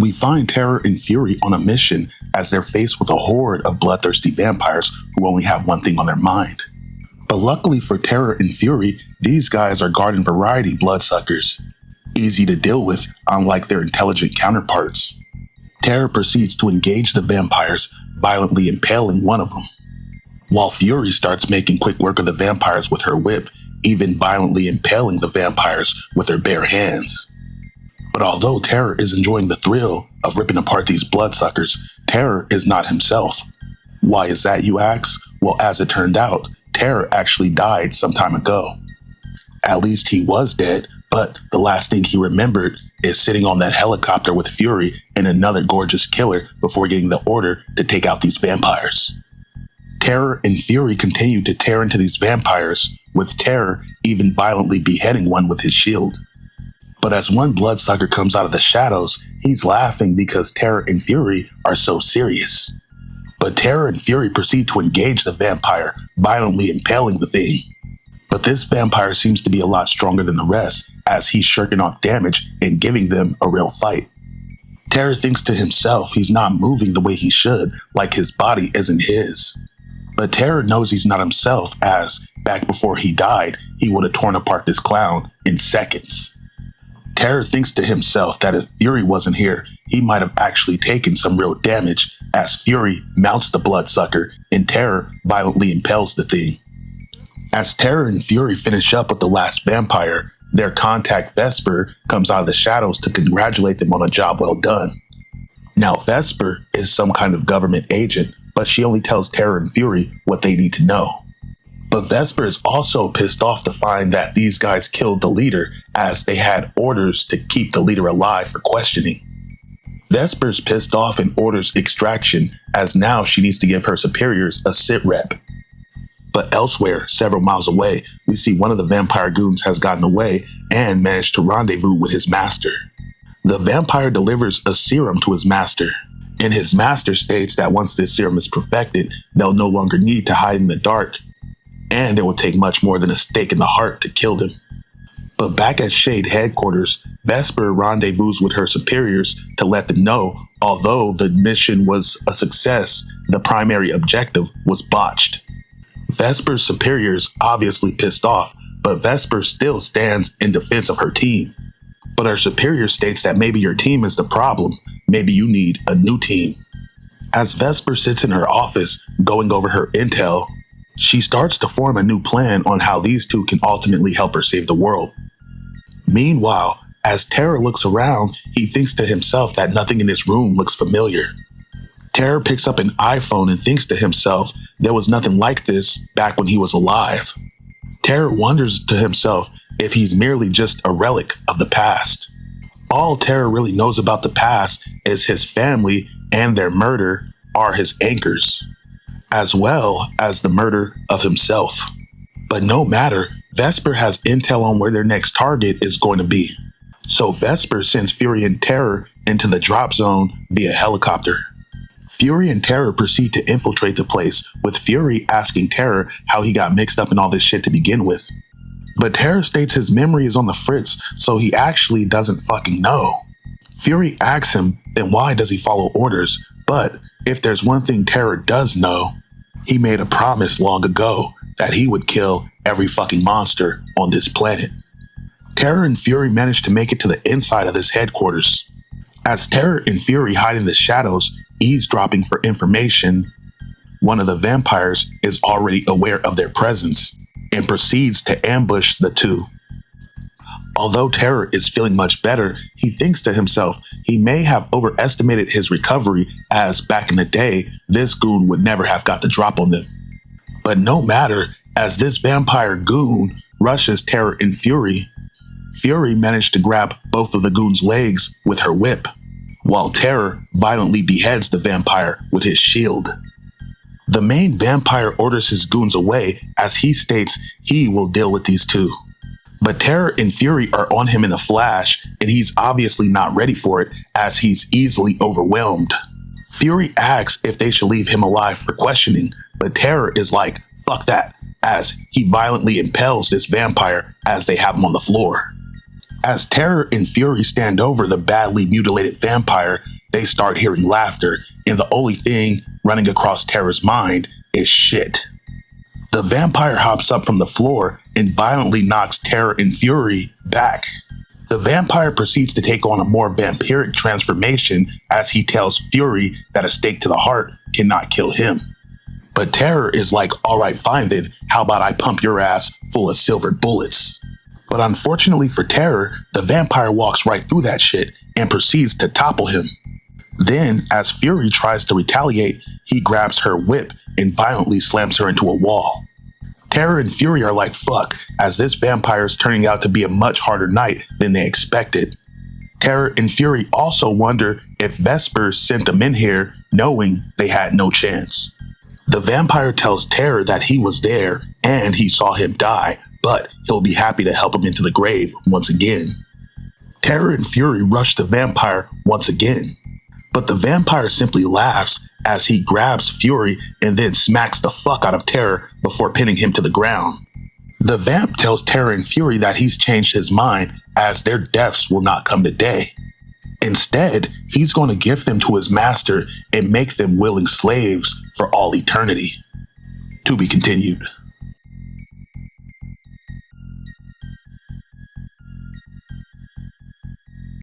We find Terror and Fury on a mission as they're faced with a horde of bloodthirsty vampires who only have one thing on their mind. But luckily for Terror and Fury, these guys are garden variety bloodsuckers, easy to deal with unlike their intelligent counterparts. Terror proceeds to engage the vampires, violently impaling one of them, while Fury starts making quick work of the vampires with her whip, even violently impaling the vampires with her bare hands. But although Terror is enjoying the thrill of ripping apart these bloodsuckers, Terror is not himself. Why is that, you ask? Well, as it turned out, Terror actually died some time ago. At least he was dead, but the last thing he remembered is sitting on that helicopter with Fury and another gorgeous killer before getting the order to take out these vampires. Terror and Fury continue to tear into these vampires, with Terror even violently beheading one with his shield. But as one bloodsucker comes out of the shadows, he's laughing because Terror and Fury are so serious. But Terror and Fury proceed to engage the vampire, violently impaling the thing. But this vampire seems to be a lot stronger than the rest, as he's shirking off damage and giving them a real fight. Terror thinks to himself he's not moving the way he should, like his body isn't his. But Terror knows he's not himself, as, back before he died, he would have torn apart this clown in seconds. Terror thinks to himself that if Fury wasn't here, he might have actually taken some real damage, as Fury mounts the bloodsucker and Terror violently impales the thing. As Terror and Fury finish up with the last vampire, their contact Vesper comes out of the shadows to congratulate them on a job well done. Now Vesper is some kind of government agent, but she only tells Terror and Fury what they need to know. But Vesper is also pissed off to find that these guys killed the leader, as they had orders to keep the leader alive for questioning. Vesper's pissed off and orders extraction, as now she needs to give her superiors a sit rep. But elsewhere, several miles away, we see one of the vampire goons has gotten away and managed to rendezvous with his master. The vampire delivers a serum to his master, and his master states that once this serum is perfected, they'll no longer need to hide in the dark, and it will take much more than a stake in the heart to kill them. But back at S.H.A.D.E headquarters, Vesper rendezvous with her superiors to let them know, although the mission was a success, the primary objective was botched. Vesper's superiors obviously pissed off, but Vesper still stands in defense of her team. But her superior states that maybe your team is the problem, maybe you need a new team. As Vesper sits in her office going over her intel, she starts to form a new plan on how these two can ultimately help her save the world. Meanwhile, as Terror looks around, he thinks to himself that nothing in this room looks familiar. Terror picks up an iPhone and thinks to himself there was nothing like this back when he was alive. Terror wonders to himself if he's merely just a relic of the past. All Terror really knows about the past is his family and their murder are his anchors, as well as the murder of himself. But no matter, Vesper has intel on where their next target is going to be. So Vesper sends Fury and Terror into the drop zone via helicopter. Fury and Terror proceed to infiltrate the place, with Fury asking Terror how he got mixed up in all this shit to begin with. But Terror states his memory is on the fritz, so he actually doesn't fucking know. Fury asks him, then why does he follow orders? But if there's one thing Terror does know, he made a promise long ago that he would kill every fucking monster on this planet. Terror and Fury manage to make it to the inside of this headquarters. As Terror and Fury hide in the shadows, eavesdropping for information, one of the vampires is already aware of their presence and proceeds to ambush the two. Although Terror is feeling much better, he thinks to himself he may have overestimated his recovery, as back in the day, this goon would never have got the drop on them. But no matter, as this vampire goon rushes Terror and Fury, Fury managed to grab both of the goon's legs with her whip, while Terror violently beheads the vampire with his shield. The main vampire orders his goons away, as he states he will deal with these two. But Terror and Fury are on him in a flash, and he's obviously not ready for it, as he's easily overwhelmed. Fury asks if they should leave him alive for questioning, but Terror is like, fuck that, as he violently impales this vampire as they have him on the floor. As Terror and Fury stand over the badly mutilated vampire, they start hearing laughter, and the only thing running across Terror's mind is shit. The vampire hops up from the floor and violently knocks Terror and Fury back. The vampire proceeds to take on a more vampiric transformation as he tells Fury that a stake to the heart cannot kill him. But Terror is like, alright fine then, how about I pump your ass full of silver bullets? But unfortunately for Terror, the vampire walks right through that shit and proceeds to topple him. Then, as Fury tries to retaliate, he grabs her whip and violently slams her into a wall. Terror and Fury are like fuck, as this vampire is turning out to be a much harder night than they expected. Terror and Fury also wonder if Vesper sent them in here knowing they had no chance. The vampire tells Terror that he was there and he saw him die, but he'll be happy to help him into the grave once again. Terror and Fury rush the vampire once again, but the vampire simply laughs as he grabs Fury and then smacks the fuck out of Terror before pinning him to the ground. The vamp tells Terror and Fury that he's changed his mind as their deaths will not come today. Instead, he's going to give them to his master and make them willing slaves for all eternity. To be continued.